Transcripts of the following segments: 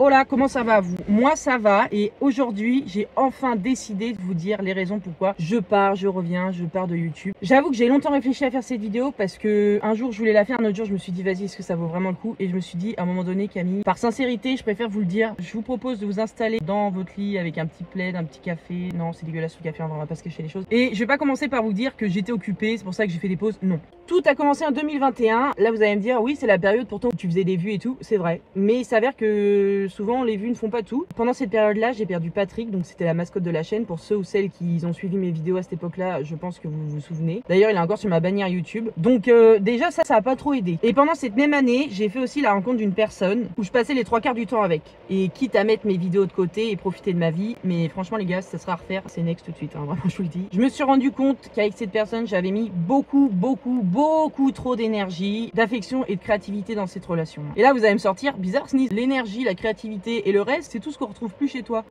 Hola, comment ça va vous? Moi ça va et aujourd'hui j'ai enfin décidé de vous dire les raisons pourquoi je pars de YouTube. J'avoue que j'ai longtemps réfléchi à faire cette vidéo parce que un jour je voulais la faire, un autre jour je me suis dit vas-y, est-ce que ça vaut vraiment le coup? Et je me suis dit à un moment donné, Camille, par sincérité je préfère vous le dire, je vous propose de vous installer dans votre lit avec un petit plaid, un petit café. Non, c'est dégueulasse le café, on va pas se cacher les choses. Et je vais pas commencer par vous dire que j'étais occupée, c'est pour ça que j'ai fait des pauses, non. Tout a commencé en 2021, là vous allez me dire oui c'est la période pourtant où tu faisais des vues et tout, c'est vrai. Mais il s'avère que souvent les vues ne font pas tout. Pendant cette période-là, j'ai perdu Patrick, donc c'était la mascotte de la chaîne. Pour ceux ou celles qui ont suivi mes vidéos à cette époque-là, je pense que vous vous souvenez. D'ailleurs, il est encore sur ma bannière YouTube. Donc déjà, ça a pas trop aidé. Et pendant cette même année, j'ai fait aussi la rencontre d'une personne où je passais les 3/4 du temps avec. Et quitte à mettre mes vidéos de côté et profiter de ma vie, mais franchement les gars, ça sera à refaire, c'est next tout de suite, hein, vraiment je vous le dis. Je me suis rendu compte qu'avec cette personne, j'avais mis beaucoup trop d'énergie, d'affection et de créativité dans cette relation. Et là, vous allez me sortir, bizarre, Sneeze, l'énergie, la créativité et le reste, c'est tout ce qu'on retrouve plus chez toi.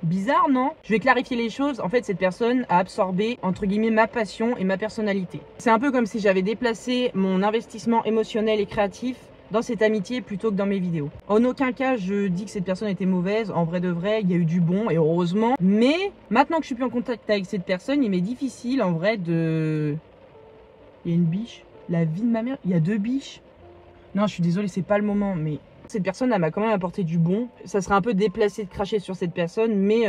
Bizarre, non? Je vais clarifier les choses. En fait, cette personne a absorbé, entre guillemets, ma passion et ma personnalité. C'est un peu comme si j'avais déplacé mon investissement émotionnel et créatif dans cette amitié plutôt que dans mes vidéos. En aucun cas, je dis que cette personne était mauvaise. En vrai de vrai, il y a eu du bon et heureusement. Mais maintenant que je suis plus en contact avec cette personne, il m'est difficile en vrai de... Il y a une biche. La vie de ma mère. Il y a 2 biches. Non, je suis désolée, c'est pas le moment, mais... Cette personne, elle m'a quand même apporté du bon. Ça serait un peu déplacé de cracher sur cette personne, mais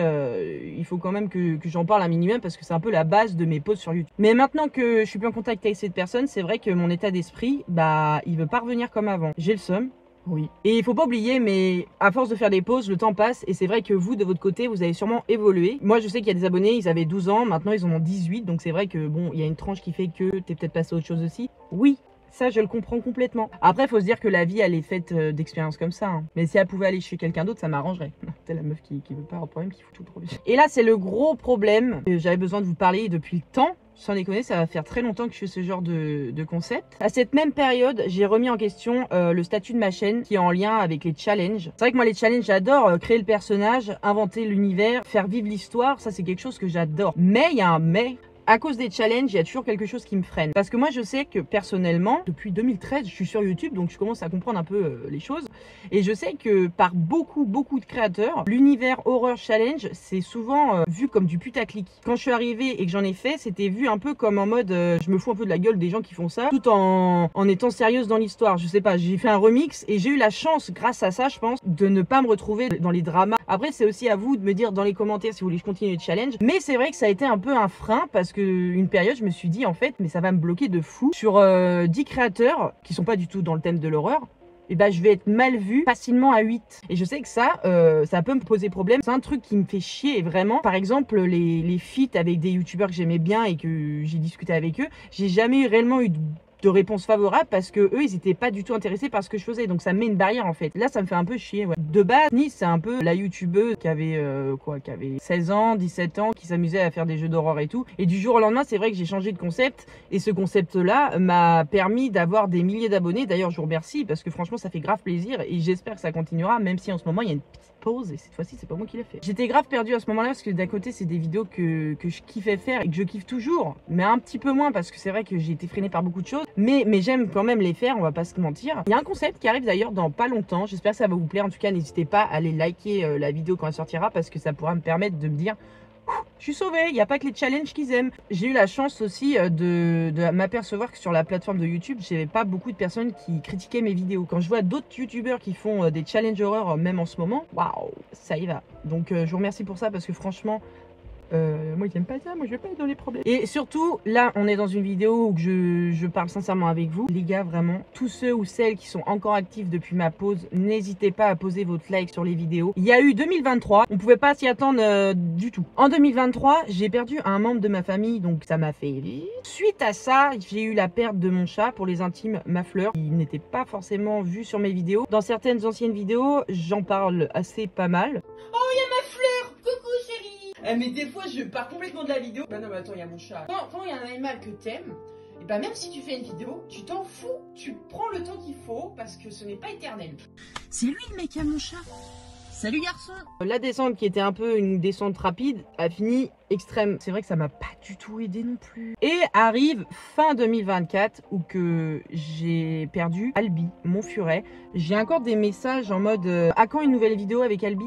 il faut quand même que j'en parle un minimum parce que c'est un peu la base de mes posts sur YouTube. Mais maintenant que je suis plus en contact avec cette personne, c'est vrai que mon état d'esprit, bah, il veut pas revenir comme avant. J'ai le seum. Oui. Et il faut pas oublier, mais à force de faire des pauses, le temps passe et c'est vrai que vous, de votre côté, vous avez sûrement évolué. Moi, je sais qu'il y a des abonnés, ils avaient 12 ans, maintenant ils en ont 18, donc c'est vrai que bon, il y a une tranche qui fait que t'es peut-être passé à autre chose aussi. Oui. Ça, je le comprends complètement. Après, il faut se dire que la vie, elle est faite d'expériences comme ça. Hein. Mais si elle pouvait aller chez quelqu'un d'autre, ça m'arrangerait. T'es la meuf qui veut pas avoir de problème, qui fout tout trop bien. Et là, c'est le gros problème. J'avais besoin de vous parler depuis le temps. Sans déconner, ça va faire très longtemps que je fais ce genre de concept. À cette même période, j'ai remis en question le statut de ma chaîne qui est en lien avec les challenges. C'est vrai que moi, les challenges, j'adore. Créer le personnage, inventer l'univers, faire vivre l'histoire, ça, c'est quelque chose que j'adore. Mais il y a un mais. À cause des challenges, il y a toujours quelque chose qui me freine. Parce que moi, je sais que personnellement, depuis 2013, je suis sur YouTube, donc je commence à comprendre un peu les choses. Et je sais que par beaucoup de créateurs, l'univers horror challenge, c'est souvent vu comme du putaclic. Quand je suis arrivée et que j'en ai fait, c'était vu un peu comme en mode, je me fous un peu de la gueule des gens qui font ça, tout en étant sérieuse dans l'histoire. Je sais pas, j'ai fait un remix et j'ai eu la chance, grâce à ça, je pense, de ne pas me retrouver dans les dramas. Après, c'est aussi à vous de me dire dans les commentaires si vous voulez que je continue les challenges. Mais c'est vrai que ça a été un peu un frein parce que une période, je me suis dit en fait, mais ça va me bloquer de fou. Sur 10 créateurs qui sont pas du tout dans le thème de l'horreur, et ben je vais être mal vue facilement à 8. Et je sais que ça peut me poser problème. C'est un truc qui me fait chier et vraiment. Par exemple, les feats avec des youtubeurs que j'aimais bien et que j'ai discuté avec eux, j'ai jamais réellement eu de réponse favorable parce que eux ils étaient pas du tout intéressés par ce que je faisais, donc ça me met une barrière en fait. Là ça me fait un peu chier, ouais. De base Nice c'est un peu la youtubeuse qui avait qui avait 16 ans 17 ans, qui s'amusait à faire des jeux d'horreur et tout, et du jour au lendemain c'est vrai que j'ai changé de concept et ce concept là m'a permis d'avoir des milliers d'abonnés. D'ailleurs je vous remercie parce que franchement ça fait grave plaisir et j'espère que ça continuera, même si en ce moment il y a une petite pause et cette fois-ci c'est pas moi qui l'ai fait. J'étais grave perdue à ce moment là parce que d'un côté c'est des vidéos que je kiffais faire et que je kiffe toujours, mais un petit peu moins parce que c'est vrai que j'ai été freinée par beaucoup de choses. Mais j'aime quand même les faire, on va pas se mentir. Il y a un concept qui arrive d'ailleurs dans pas longtemps. J'espère que ça va vous plaire. En tout cas, n'hésitez pas à aller liker la vidéo quand elle sortira parce que ça pourra me permettre de me dire je suis sauvée, il n'y a pas que les challenges qu'ils aiment. J'ai eu la chance aussi de m'apercevoir que sur la plateforme de YouTube, j'avais pas beaucoup de personnes qui critiquaient mes vidéos. Quand je vois d'autres youtubeurs qui font des challenges horreur, même en ce moment, waouh, ça y va. Donc je vous remercie pour ça parce que franchement, moi j'aime pas ça, moi je vais pas être dans les problèmes. Et surtout, là on est dans une vidéo où je parle sincèrement avec vous. Les gars, vraiment, tous ceux ou celles qui sont encore actifs depuis ma pause, n'hésitez pas à poser votre like sur les vidéos. Il y a eu 2023, on pouvait pas s'y attendre du tout. En 2023, j'ai perdu un membre de ma famille, donc ça m'a fait rire. Suite à ça, j'ai eu la perte de mon chat, pour les intimes, ma fleur, qui n'était pas forcément vue sur mes vidéos. Dans certaines anciennes vidéos, j'en parle assez pas mal. Oh, il y a ma fleur! Coucou chérie! Mais des fois je pars complètement de la vidéo. Bah non mais attends, il y a mon chat. Quand il y a un animal que t'aimes, et bah même si tu fais une vidéo, tu t'en fous. Tu prends le temps qu'il faut parce que ce n'est pas éternel. C'est lui le mec qui a mon chat. Salut garçon. La descente qui était un peu une descente rapide a fini extrême. C'est vrai que ça m'a pas du tout aidé non plus. Et arrive fin 2024 où que j'ai perdu Albi, mon furet. J'ai encore des messages en mode à quand une nouvelle vidéo avec Albi?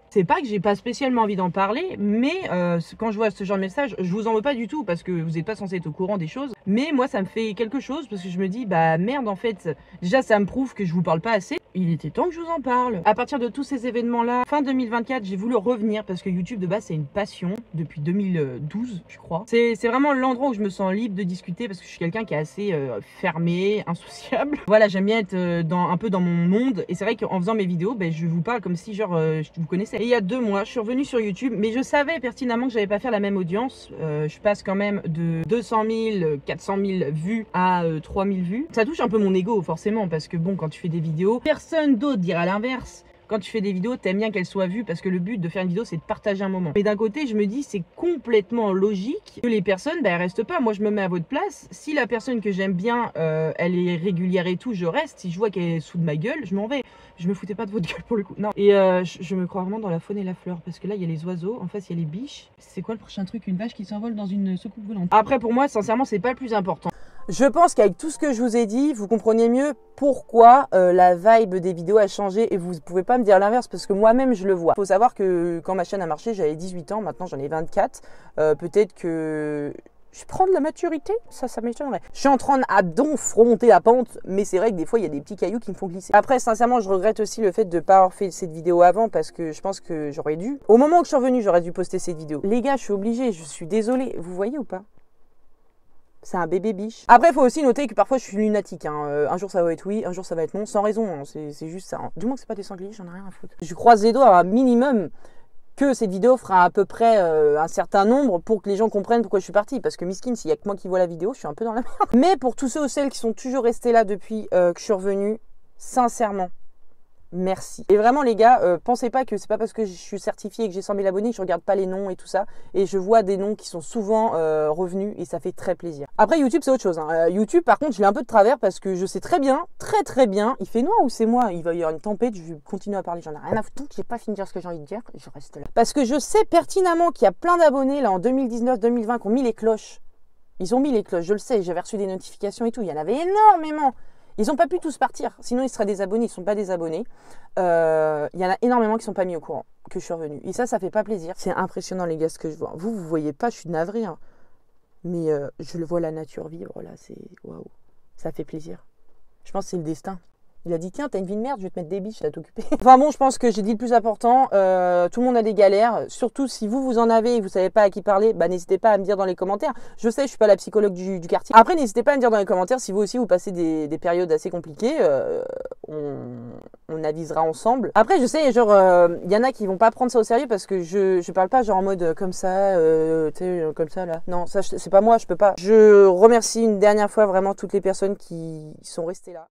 C'est pas que j'ai pas spécialement envie d'en parler, mais quand je vois ce genre de message, je vous en veux pas du tout parce que vous n'êtes pas censé être au courant des choses. Mais moi, ça me fait quelque chose parce que je me dis, bah merde, en fait, déjà ça me prouve que je vous parle pas assez. Il était temps que je vous en parle. À partir de tous ces événements-là, fin 2024, j'ai voulu revenir parce que YouTube de base, c'est une passion depuis 2012, je crois. C'est vraiment l'endroit où je me sens libre de discuter parce que je suis quelqu'un qui est assez fermé, insociable. Voilà, j'aime bien être un peu dans mon monde et c'est vrai qu'en faisant mes vidéos, ben, je vous parle comme si genre je vous connaissais. Et il y a 2 mois, je suis revenue sur YouTube, mais je savais pertinemment que j'allais pas faire la même audience. Je passe quand même de 200 000, 400 000 vues à 3000 vues. Ça touche un peu mon ego forcément parce que bon, quand tu fais des vidéos, personne d'autre dira l'inverse. Quand tu fais des vidéos, t'aimes bien qu'elles soient vues parce que le but de faire une vidéo, c'est de partager un moment. Mais d'un côté, je me dis, c'est complètement logique que les personnes, bah, elles restent pas. Moi, je me mets à votre place. Si la personne que j'aime bien, elle est régulière et tout, je reste. Si je vois qu'elle est sous de ma gueule, je m'en vais. Je me foutais pas de votre gueule pour le coup. Non. Et je me crois vraiment dans la faune et la fleur parce que là, il y a les oiseaux. En face, il y a les biches. C'est quoi le prochain truc? Une vache qui s'envole dans une soucoupe volante. Après, pour moi, sincèrement, c'est pas le plus important. Je pense qu'avec tout ce que je vous ai dit, vous comprenez mieux pourquoi la vibe des vidéos a changé et vous ne pouvez pas me dire l'inverse parce que moi-même je le vois. Il faut savoir que quand ma chaîne a marché, j'avais 18 ans, maintenant j'en ai 24. Peut-être que je prends de la maturité, ça m'étonnerait. Je suis en train à donf remonter la pente, mais c'est vrai que des fois il y a des petits cailloux qui me font glisser. Après, sincèrement, je regrette aussi le fait de ne pas avoir fait cette vidéo avant parce que je pense que j'aurais dû. Au moment où je suis revenue, j'aurais dû poster cette vidéo. Les gars, je suis obligée, je suis désolée. Vous voyez ou pas? C'est un bébé biche. Après, il faut aussi noter que parfois je suis lunatique. Hein. Un jour ça va être oui, un jour ça va être non, sans raison. Hein. C'est juste ça. Hein. Du moins que c'est pas des sangliers, j'en ai rien à foutre. Je croise les doigts à un minimum que cette vidéo fera à peu près un certain nombre pour que les gens comprennent pourquoi je suis partie. Parce que miskin, s'il y a que moi qui vois la vidéo, je suis un peu dans la merde. Mais pour tous ceux ou celles qui sont toujours restés là depuis que je suis revenue, sincèrement, merci. Et vraiment les gars, pensez pas que c'est pas parce que je suis certifiée et que j'ai 100 000 abonnés que je regarde pas les noms et tout ça. Et je vois des noms qui sont souvent revenus et ça fait très plaisir. Après YouTube c'est autre chose. Hein. YouTube par contre je l'ai un peu de travers parce que je sais très bien, très bien, il fait noir ou c'est moi, il va y avoir une tempête, je vais continuer à parler, j'en ai rien à foutre. Tant que j'ai pas fini de dire ce que j'ai envie de dire, je reste là. Parce que je sais pertinemment qu'il y a plein d'abonnés là en 2019-2020 qui ont mis les cloches. Ils ont mis les cloches, je le sais, j'avais reçu des notifications et tout, il y en avait énormément. Ils n'ont pas pu tous partir, sinon ils seraient désabonnés, ils ne sont pas désabonnés. Il y en a énormément qui ne sont pas mis au courant que je suis revenue. Et ça fait pas plaisir. C'est impressionnant les gars ce que je vois. Vous voyez pas, je suis navrée. Hein. Mais je le vois la nature vivre là, c'est waouh. Ça fait plaisir. Je pense que c'est le destin. Il a dit tiens, t'as une vie de merde, je vais te mettre des biches à t'occuper. Enfin bon, je pense que j'ai dit le plus important. Tout le monde a des galères. Surtout si vous en avez et que vous savez pas à qui parler, bah n'hésitez pas à me dire dans les commentaires. Je sais, je suis pas la psychologue du quartier. Après, n'hésitez pas à me dire dans les commentaires si vous aussi vous passez des périodes assez compliquées. On avisera ensemble. Après, je sais, genre, y en a qui vont pas prendre ça au sérieux parce que je parle pas genre en mode comme ça, tu sais, comme ça là. Non, ça c'est pas moi, je peux pas. Je remercie une dernière fois vraiment toutes les personnes qui sont restées là.